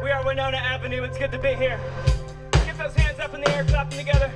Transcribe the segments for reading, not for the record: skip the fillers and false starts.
We are Winona Avenue. It's good to be here. Get those hands up in the air, clapping together.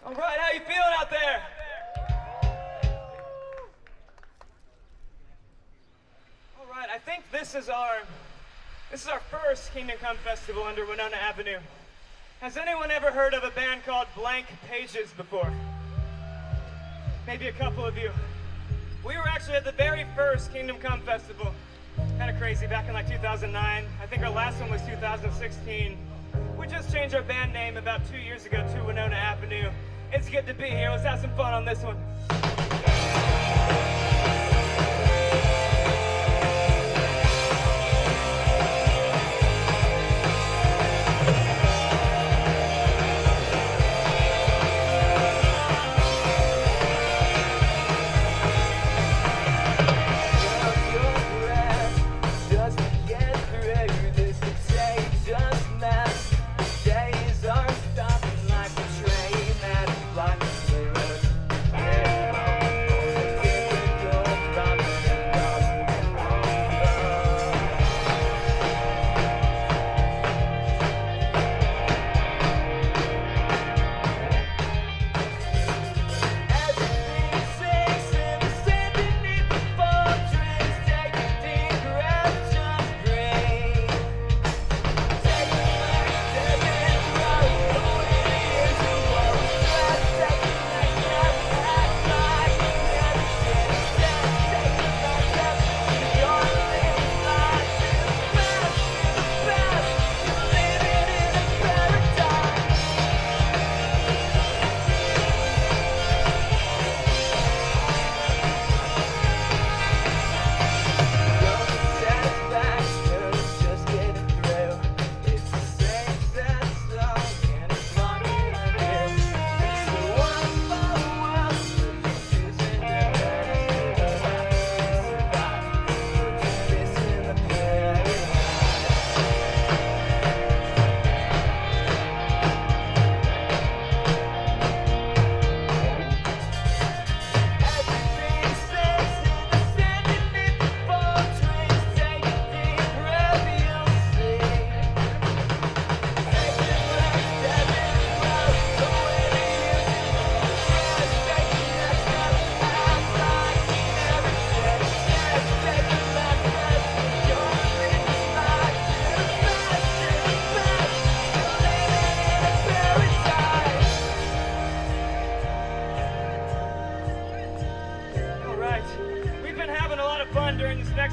All right, how you feeling out there? All right, I think this is our first Kingdom Come Festival under Winona Avenue. Has anyone ever heard of a band called Blank Pages before? Maybe a couple of you. We were actually at the very first Kingdom Come Festival. Kind of crazy, back in like 2009. I think our last one was 2016. We just changed our band name about 2 years ago to Winona Avenue. It's good to be here. Let's have some fun on this one.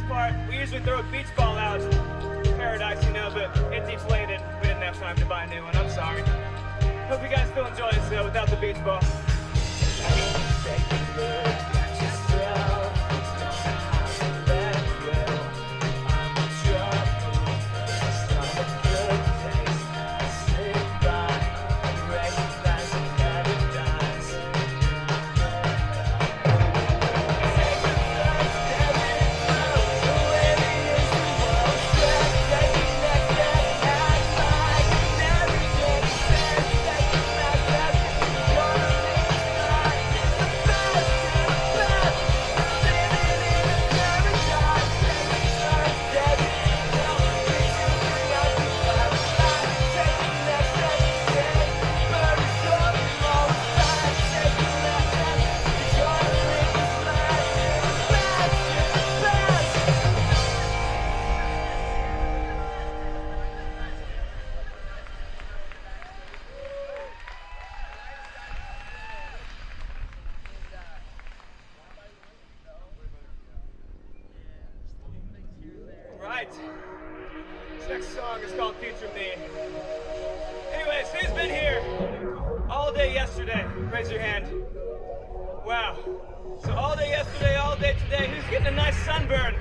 part, we usually throw a beach ball out. Paradise, you know, but it deflated. We didn't have time to buy a new one. I'm sorry. Hope you guys still enjoy this though without the beach ball. This next song is called Future Me. Anyways, who's been here all day yesterday? Raise your hand. Wow. So all day yesterday, all day today, who's getting a nice sunburn?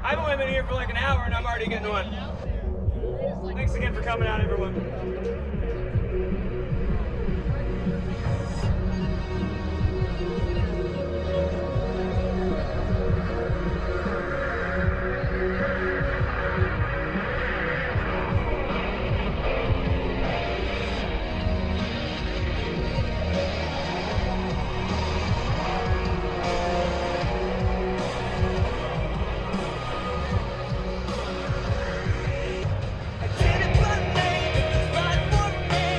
I've only been here for like an hour and I'm already getting one. Thanks again for coming out, everyone. I did it, but maybe it's right for me.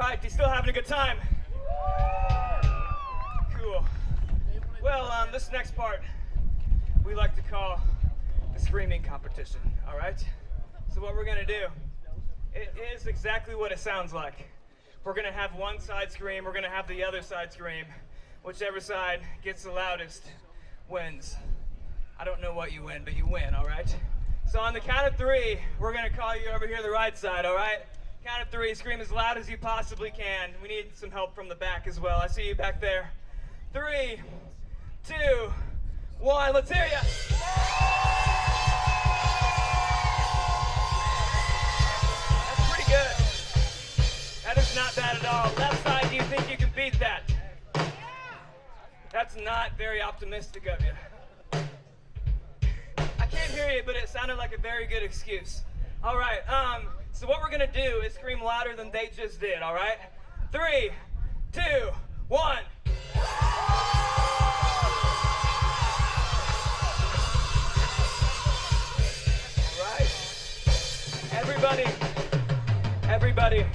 right, you still having a good time? Cool. Well, this next part we like to call the screaming competition, all right? So what we're gonna do, it is exactly what it sounds like. We're gonna have one side scream, we're gonna have the other side scream. Whichever side gets the loudest wins. I don't know what you win, but you win, all right? So on the count of 3, we're gonna call you over here to the right side, all right? Count of 3, scream as loud as you possibly can. We need some help from the back as well. I see you back there. 3, 2, 1, let's hear ya. That's pretty good. That is not bad at all. Left side, do you think you can beat that? That's not very optimistic of you. I can't hear you, but it sounded like a very good excuse. All right, so what we're gonna do is scream louder than they just did, all right? 3, 2, 1. All right. Everybody,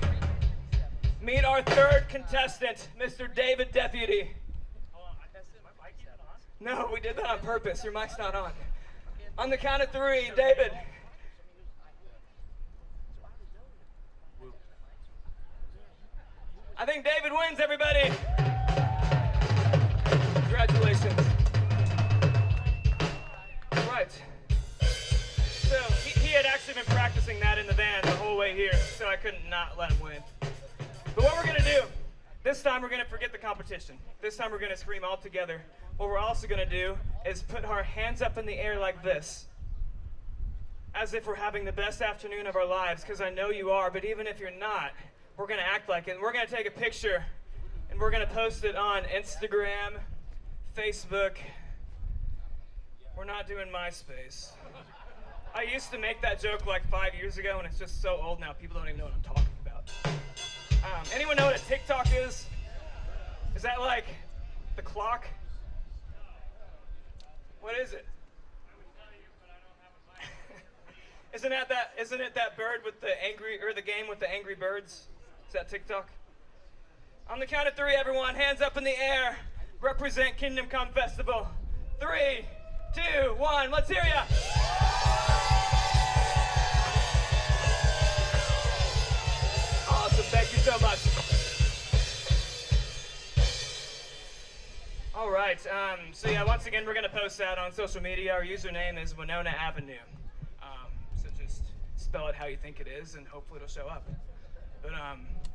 meet our third contestant, Mr. David Deputy. No, we did that on purpose. Your mic's not on. On the count of 3, David. I think David wins, everybody. Congratulations. Right. So he had actually been practicing that in the van the whole way here, so I couldn't not let him win. But what we're gonna do, this time we're gonna forget the competition. This time we're gonna scream all together. What we're also gonna do is put our hands up in the air like this, as if we're having the best afternoon of our lives, because I know you are, but even if you're not, we're gonna act like it. And we're gonna take a picture, and we're gonna post it on Instagram, Facebook. We're not doing MySpace. I used to make that joke like 5 years ago, and it's just so old now, people don't even know what I'm talking about. Anyone know what a TikTok is? Is that like the clock? What is it? Isn't it that bird with the angry, or the game with the angry birds? Is that TikTok? On the count of 3, everyone, hands up in the air. Represent Kingdom Come Festival. 3, 2, 1, let's hear ya. Awesome, thank you so much. All right, so yeah, once again, we're gonna post that on social media. Our username is Winona Avenue. So just spell it how you think it is, and hopefully it'll show up. But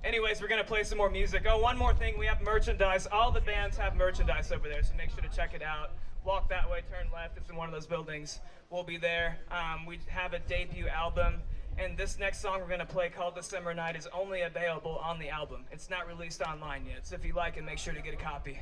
anyways, we're gonna play some more music. Oh, one more thing, we have merchandise. All the bands have merchandise over there, so make sure to check it out. Walk that way, turn left, it's in one of those buildings. We'll be there. We have a debut album, and this next song we're gonna play, called December Night, is only available on the album. It's not released online yet, so if you like it, make sure to get a copy.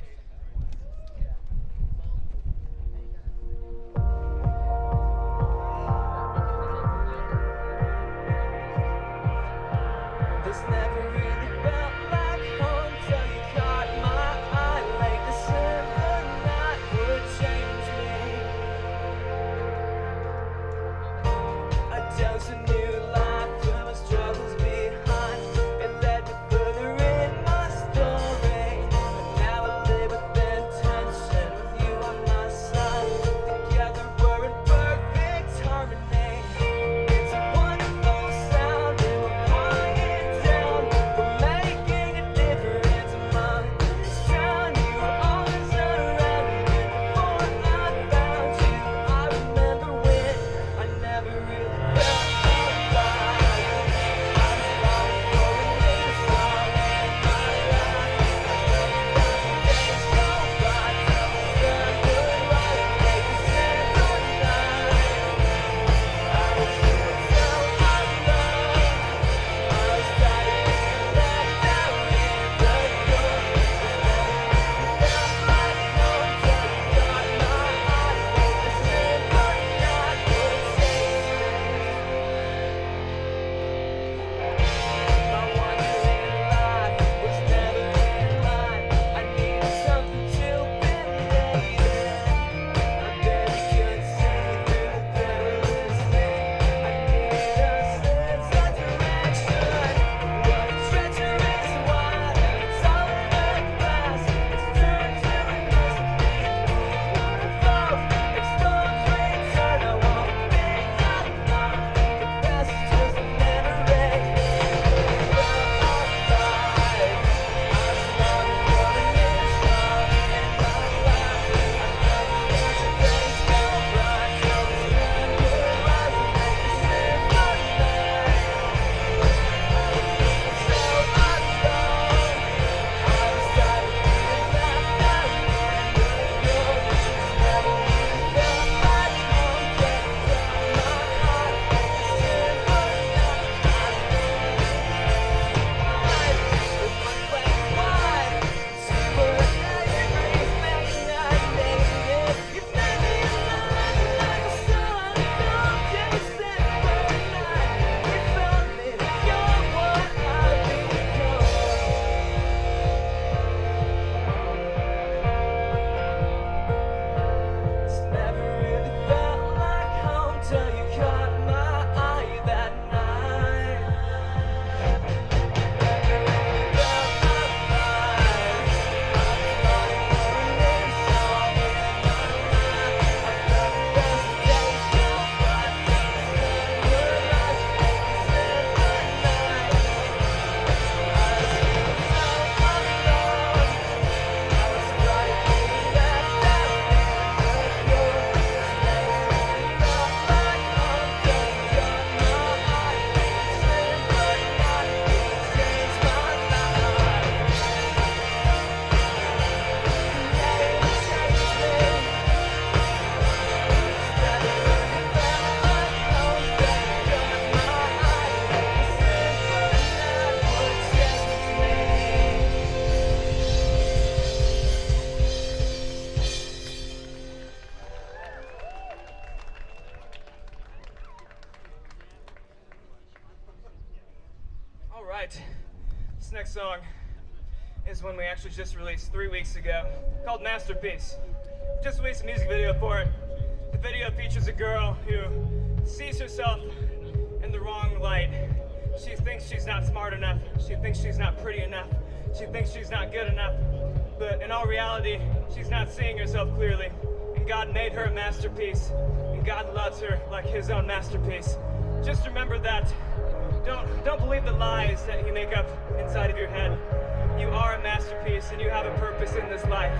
This never really felt like home till you caught my eye. Like December night would change me. A dose of new life, put my struggles behind. It led me further in my story. But now I live with All right, this next song is one we actually just released 3 weeks ago, called Masterpiece. Just released a music video for it. The video features a girl who sees herself in the wrong light. She thinks she's not smart enough. She thinks she's not pretty enough. She thinks she's not good enough. But in all reality, she's not seeing herself clearly. And God made her a masterpiece. And God loves her like his own masterpiece. Just remember that. Don't believe the lies that you make up inside of your head. You are a masterpiece and you have a purpose in this life.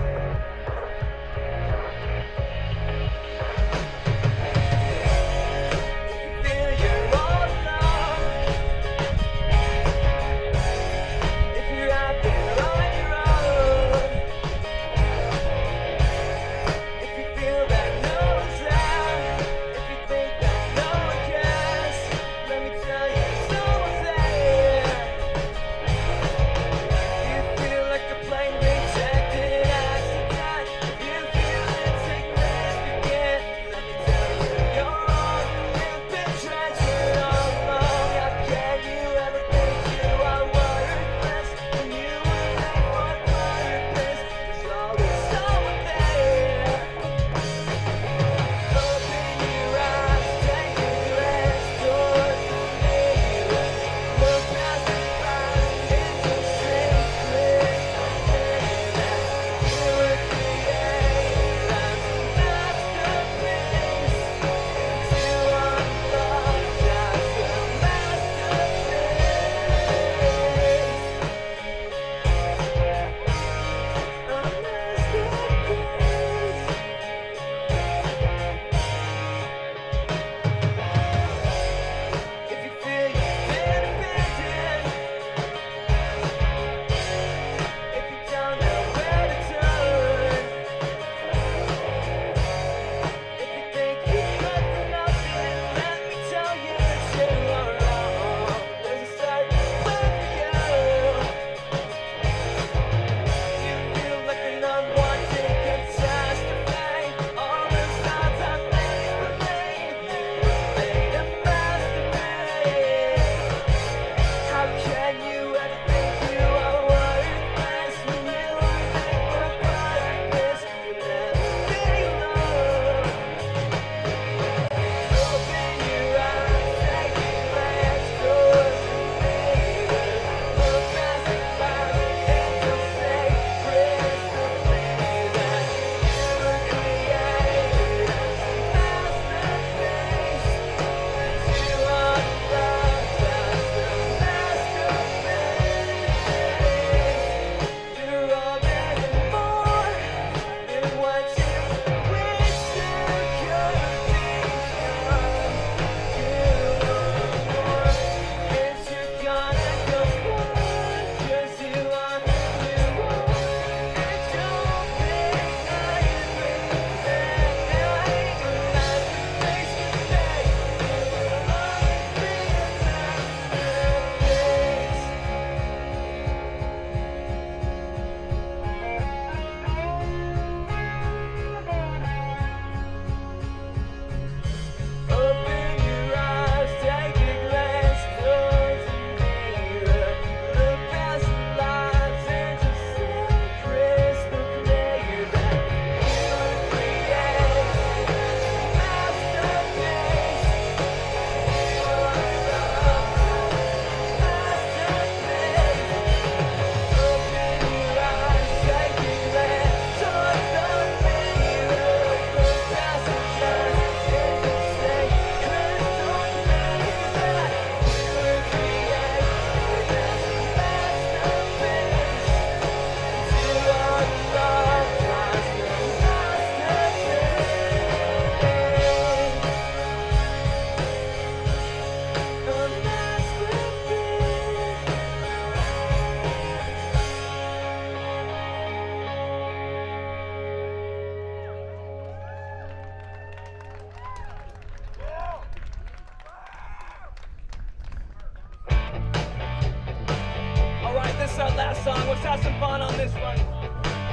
Our last song. Let's have some fun on this one.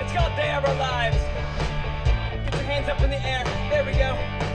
It's called Day of Our Lives. Get your hands up in the air. There we go.